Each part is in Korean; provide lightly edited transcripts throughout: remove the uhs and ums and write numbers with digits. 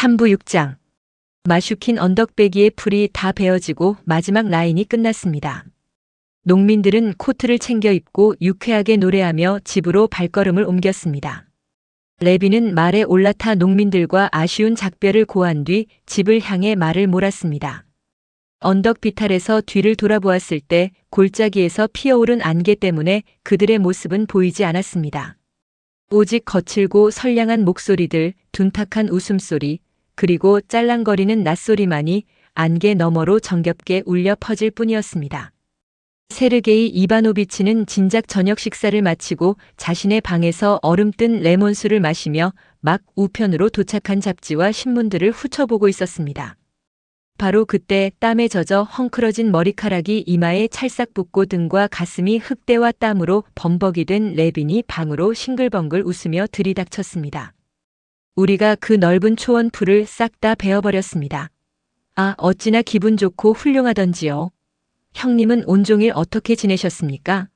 3부 6장. 마슈킨 언덕배기의 풀이 다 베어지고 마지막 라인이 끝났습니다. 농민들은 코트를 챙겨 입고 유쾌하게 노래하며 집으로 발걸음을 옮겼습니다. 레비는 말에 올라타 농민들과 아쉬운 작별을 고한 뒤 집을 향해 말을 몰았습니다. 언덕 비탈에서 뒤를 돌아보았을 때 골짜기에서 피어오른 안개 때문에 그들의 모습은 보이지 않았습니다. 오직 거칠고 선량한 목소리들, 둔탁한 웃음소리, 그리고 짤랑거리는 낯소리만이 안개 너머로 정겹게 울려 퍼질 뿐이었습니다. 세르게이 이바노비치는 진작 저녁 식사를 마치고 자신의 방에서 얼음뜬 레몬수를 마시며 막 우편으로 도착한 잡지와 신문들을 훑어보고 있었습니다. 바로 그때 땀에 젖어 헝클어진 머리카락이 이마에 찰싹 붙고 등과 가슴이 흙대와 땀으로 범벅이 된 레빈이 방으로 싱글벙글 웃으며 들이닥쳤습니다. 우리가 그 넓은 초원 풀을 싹 다 베어버렸습니다. 아, 어찌나 기분 좋고 훌륭하던지요. 형님은 온종일 어떻게 지내셨습니까?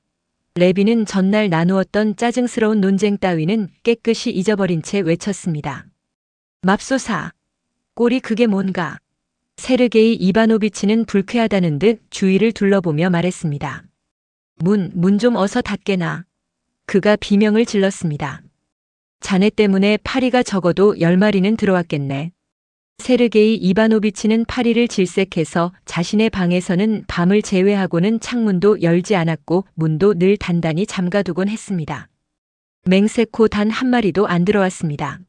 레빈은 전날 나누었던 짜증스러운 논쟁 따위는 깨끗이 잊어버린 채 외쳤습니다. 맙소사. 꼴이 그게 뭔가. 세르게이 이바노비치는 불쾌하다는 듯 주위를 둘러보며 말했습니다. 문 좀 어서 닫게나. 그가 비명을 질렀습니다. 자네 때문에 파리가 적어도 10마리는 들어왔겠네. 세르게이 이바노비치는 파리를 질색해서 자신의 방에서는 밤을 제외하고는 창문도 열지 않았고 문도 늘 단단히 잠가두곤 했습니다. 맹세코 단 한 마리도 안 들어왔습니다.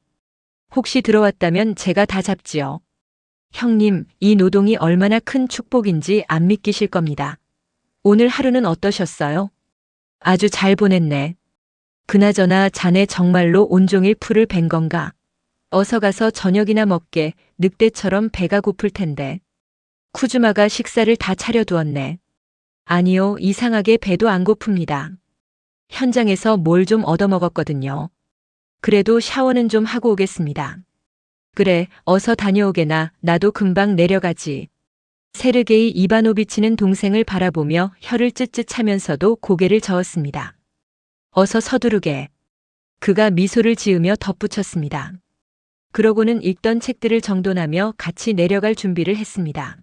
혹시 들어왔다면 제가 다 잡지요. 형님, 이 노동이 얼마나 큰 축복인지 안 믿기실 겁니다. 오늘 하루는 어떠셨어요? 아주 잘 보냈네. 그나저나 자네 정말로 온종일 풀을 벤 건가? 어서 가서 저녁이나 먹게. 늑대처럼 배가 고플 텐데. 쿠즈마가 식사를 다 차려두었네. 아니요, 이상하게 배도 안 고픕니다. 현장에서 뭘 좀 얻어먹었거든요. 그래도 샤워는 좀 하고 오겠습니다. 그래, 어서 다녀오게나. 나도 금방 내려가지. 세르게이 이바노비치는 동생을 바라보며 혀를 쯧쯧 차면서도 고개를 저었습니다. 어서 서두르게. 그가 미소를 지으며 덧붙였습니다. 그러고는 읽던 책들을 정돈하며 같이 내려갈 준비를 했습니다.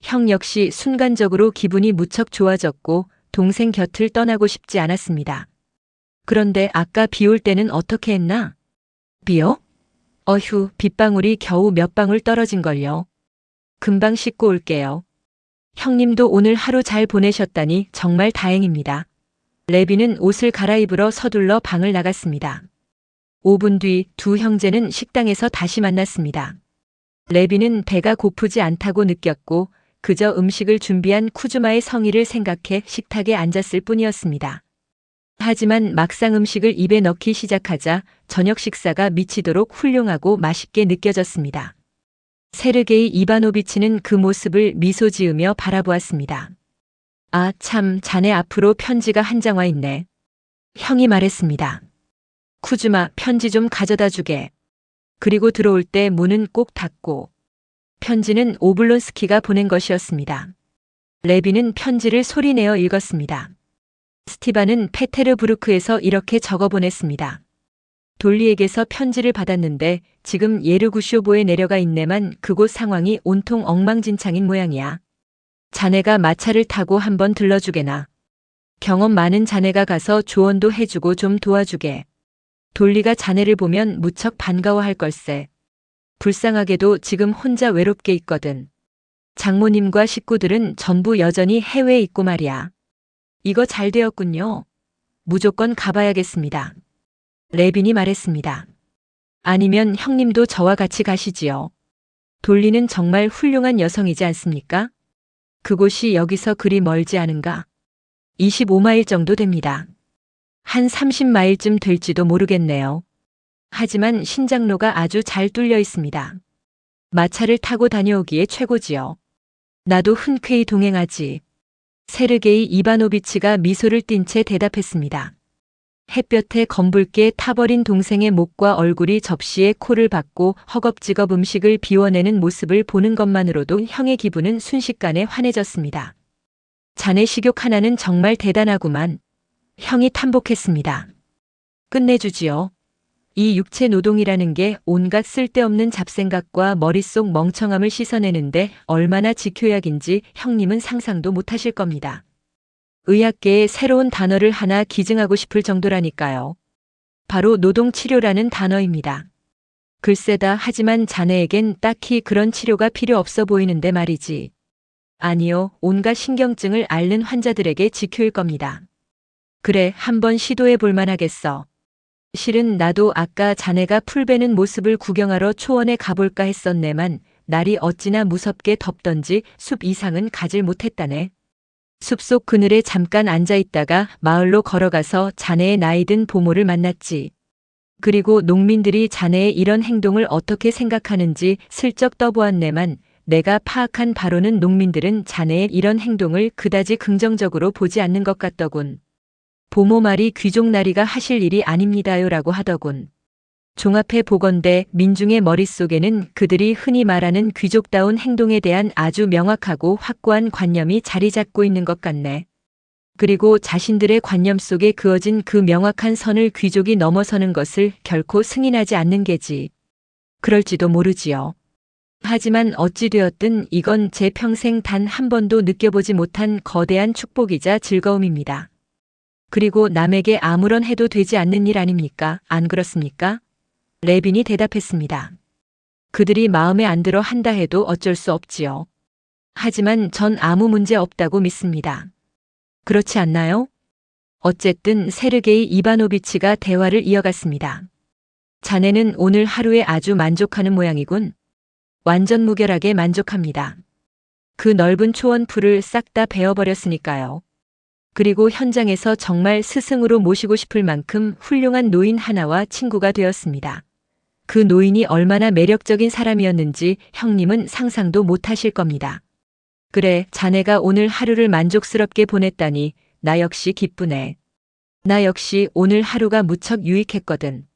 형 역시 순간적으로 기분이 무척 좋아졌고 동생 곁을 떠나고 싶지 않았습니다. 그런데 아까 비 올 때는 어떻게 했나? 비요? 어휴, 빗방울이 겨우 몇 방울 떨어진걸요. 금방 씻고 올게요. 형님도 오늘 하루 잘 보내셨다니 정말 다행입니다. 레비는 옷을 갈아입으러 서둘러 방을 나갔습니다. 5분 뒤 두 형제는 식당에서 다시 만났습니다. 레비는 배가 고프지 않다고 느꼈고 그저 음식을 준비한 쿠즈마의 성의를 생각해 식탁에 앉았을 뿐이었습니다. 하지만 막상 음식을 입에 넣기 시작하자 저녁 식사가 미치도록 훌륭하고 맛있게 느껴졌습니다. 세르게이 이바노비치는 그 모습을 미소 지으며 바라보았습니다. 아, 참, 자네 앞으로 편지가 한 장 와 있네. 형이 말했습니다. 쿠즈마, 편지 좀 가져다 주게. 그리고 들어올 때 문은 꼭 닫고. 편지는 오블론스키가 보낸 것이었습니다. 레비는 편지를 소리내어 읽었습니다. 스티반은 페테르부르크에서 이렇게 적어 보냈습니다. 돌리에게서 편지를 받았는데 지금 예르구쇼보에 내려가 있네만 그곳 상황이 온통 엉망진창인 모양이야. 자네가 마차를 타고 한번 들러주게나. 경험 많은 자네가 가서 조언도 해주고 좀 도와주게. 돌리가 자네를 보면 무척 반가워할 걸세. 불쌍하게도 지금 혼자 외롭게 있거든. 장모님과 식구들은 전부 여전히 해외에 있고 말이야. 이거 잘 되었군요. 무조건 가봐야겠습니다. 레빈이 말했습니다. 아니면 형님도 저와 같이 가시지요. 돌리는 정말 훌륭한 여성이지 않습니까? 그곳이 여기서 그리 멀지 않은가? 25마일 정도 됩니다. 한 30마일쯤 될지도 모르겠네요. 하지만 신장로가 아주 잘 뚫려 있습니다. 마차를 타고 다녀오기에 최고지요. 나도 흔쾌히 동행하지. 세르게이 이바노비치가 미소를 띤 채 대답했습니다. 햇볕에 검붉게 타버린 동생의 목과 얼굴이 접시에 코를 박고 허겁지겁 음식을 비워내는 모습을 보는 것만으로도 형의 기분은 순식간에 환해졌습니다. 자네 식욕 하나는 정말 대단하구만. 형이 탐복했습니다. 끝내주지요. 이 육체 노동이라는 게 온갖 쓸데없는 잡생각과 머릿속 멍청함을 씻어내는데 얼마나 지효약인지 형님은 상상도 못하실 겁니다. 의학계에 새로운 단어를 하나 기증하고 싶을 정도라니까요. 바로 노동치료라는 단어입니다. 글쎄다 하지만 자네에겐 딱히 그런 치료가 필요 없어 보이는데 말이지. 아니요, 온갖 신경증을 앓는 환자들에게 지효일 겁니다. 그래, 한번 시도해 볼 만하겠어. 실은 나도 아까 자네가 풀 베는 모습을 구경하러 초원에 가볼까 했었네만 날이 어찌나 무섭게 덥던지 숲 이상은 가질 못했다네. 숲속 그늘에 잠깐 앉아있다가 마을로 걸어가서 자네의 나이든 보모를 만났지. 그리고 농민들이 자네의 이런 행동을 어떻게 생각하는지 슬쩍 떠보았네만 내가 파악한 바로는 농민들은 자네의 이런 행동을 그다지 긍정적으로 보지 않는 것 같더군. 보모 말이 귀족 나리가 하실 일이 아닙니다요 라고 하더군. 종합해 보건대 민중의 머릿속에는 그들이 흔히 말하는 귀족다운 행동에 대한 아주 명확하고 확고한 관념이 자리 잡고 있는 것 같네. 그리고 자신들의 관념 속에 그어진 그 명확한 선을 귀족이 넘어서는 것을 결코 승인하지 않는 게지. 그럴지도 모르지요. 하지만 어찌되었든 이건 제 평생 단 한 번도 느껴보지 못한 거대한 축복이자 즐거움입니다. 그리고 남에게 아무런 해도 되지 않는 일 아닙니까? 안 그렇습니까? 레빈이 대답했습니다. 그들이 마음에 안 들어 한다 해도 어쩔 수 없지요. 하지만 전 아무 문제 없다고 믿습니다. 그렇지 않나요? 어쨌든 세르게이 이바노비치가 대화를 이어갔습니다. 자네는 오늘 하루에 아주 만족하는 모양이군. 완전 무결하게 만족합니다. 그 넓은 초원 풀을 싹 다 베어버렸으니까요. 그리고 현장에서 정말 스승으로 모시고 싶을 만큼 훌륭한 노인 하나와 친구가 되었습니다. 그 노인이 얼마나 매력적인 사람이었는지 형님은 상상도 못하실 겁니다. 그래, 자네가 오늘 하루를 만족스럽게 보냈다니 나 역시 기쁘네. 나 역시 오늘 하루가 무척 유익했거든.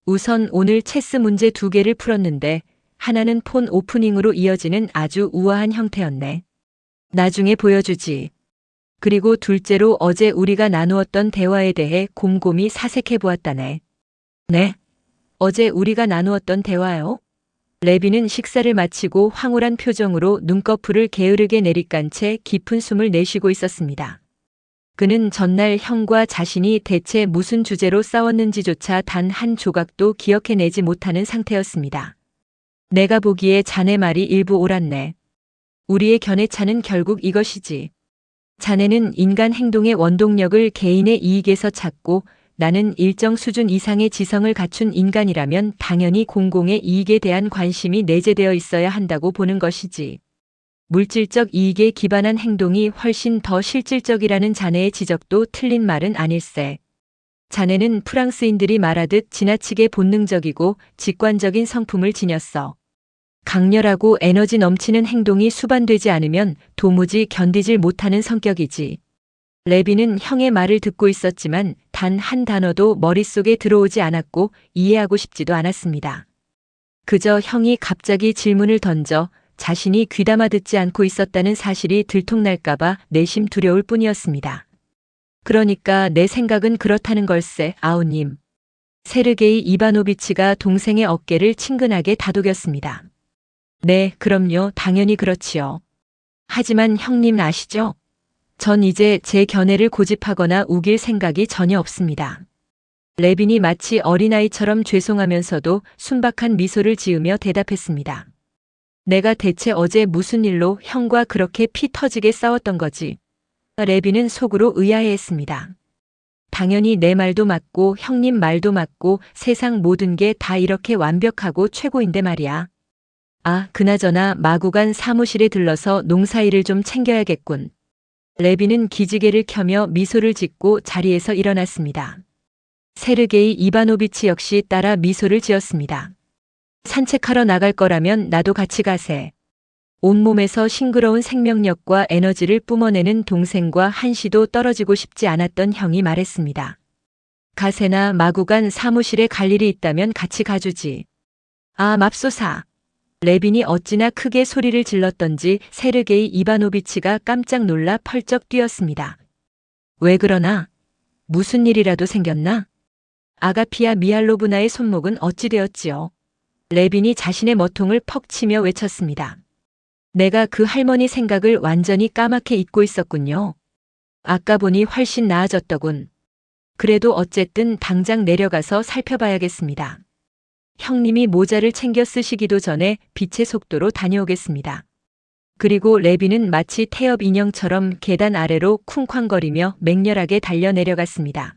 우선 오늘 체스 문제 2개를 풀었는데 하나는 폰 오프닝으로 이어지는 아주 우아한 형태였네. 나중에 보여주지. 그리고 둘째로 어제 우리가 나누었던 대화에 대해 곰곰이 사색해 보았다네. 네? 어제 우리가 나누었던 대화요? 레비는 식사를 마치고 황홀한 표정으로 눈꺼풀을 게으르게 내리깐 채 깊은 숨을 내쉬고 있었습니다. 그는 전날 형과 자신이 대체 무슨 주제로 싸웠는지조차 단 한 조각도 기억해내지 못하는 상태였습니다. 내가 보기에 자네 말이 일부 옳았네. 우리의 견해차는 결국 이것이지. 자네는 인간 행동의 원동력을 개인의 이익에서 찾고 나는 일정 수준 이상의 지성을 갖춘 인간이라면 당연히 공공의 이익에 대한 관심이 내재되어 있어야 한다고 보는 것이지. 물질적 이익에 기반한 행동이 훨씬 더 실질적이라는 자네의 지적도 틀린 말은 아닐세. 자네는 프랑스인들이 말하듯 지나치게 본능적이고 직관적인 성품을 지녔어. 강렬하고 에너지 넘치는 행동이 수반되지 않으면 도무지 견디질 못하는 성격이지. 레비는 형의 말을 듣고 있었지만 단 한 단어도 머릿속에 들어오지 않았고 이해하고 싶지도 않았습니다. 그저 형이 갑자기 질문을 던져 자신이 귀담아 듣지 않고 있었다는 사실이 들통날까봐 내심 두려울 뿐이었습니다. 그러니까 내 생각은 그렇다는 걸세, 아우님. 세르게이 이바노비치가 동생의 어깨를 친근하게 다독였습니다. 네, 그럼요. 당연히 그렇지요. 하지만 형님 아시죠? 전 이제 제 견해를 고집하거나 우길 생각이 전혀 없습니다. 레빈이 마치 어린아이처럼 죄송하면서도 순박한 미소를 지으며 대답했습니다. 내가 대체 어제 무슨 일로 형과 그렇게 피 터지게 싸웠던 거지? 레빈은 속으로 의아해했습니다. 당연히 내 말도 맞고 형님 말도 맞고 세상 모든 게 다 이렇게 완벽하고 최고인데 말이야. 아, 그나저나 마구간 사무실에 들러서 농사일을 좀 챙겨야겠군. 레비는 기지개를 켜며 미소를 짓고 자리에서 일어났습니다. 세르게이 이바노비치 역시 따라 미소를 지었습니다. 산책하러 나갈 거라면 나도 같이 가세. 온몸에서 싱그러운 생명력과 에너지를 뿜어내는 동생과 한시도 떨어지고 싶지 않았던 형이 말했습니다. 가세나 마구간 사무실에 갈 일이 있다면 같이 가주지. 아, 맙소사. 레빈이 어찌나 크게 소리를 질렀던지 세르게이 이바노비치가 깜짝 놀라 펄쩍 뛰었습니다. 왜 그러나? 무슨 일이라도 생겼나? 아가피아 미할로브나의 손목은 어찌 되었지요? 레빈이 자신의 머통을 퍽 치며 외쳤습니다. 내가 그 할머니 생각을 완전히 까맣게 잊고 있었군요. 아까 보니 훨씬 나아졌더군. 그래도 어쨌든 당장 내려가서 살펴봐야겠습니다. 형님이 모자를 챙겨 쓰시기도 전에 빛의 속도로 다녀오겠습니다. 그리고 레빈은 마치 태엽 인형처럼 계단 아래로 쿵쾅거리며 맹렬하게 달려 내려갔습니다.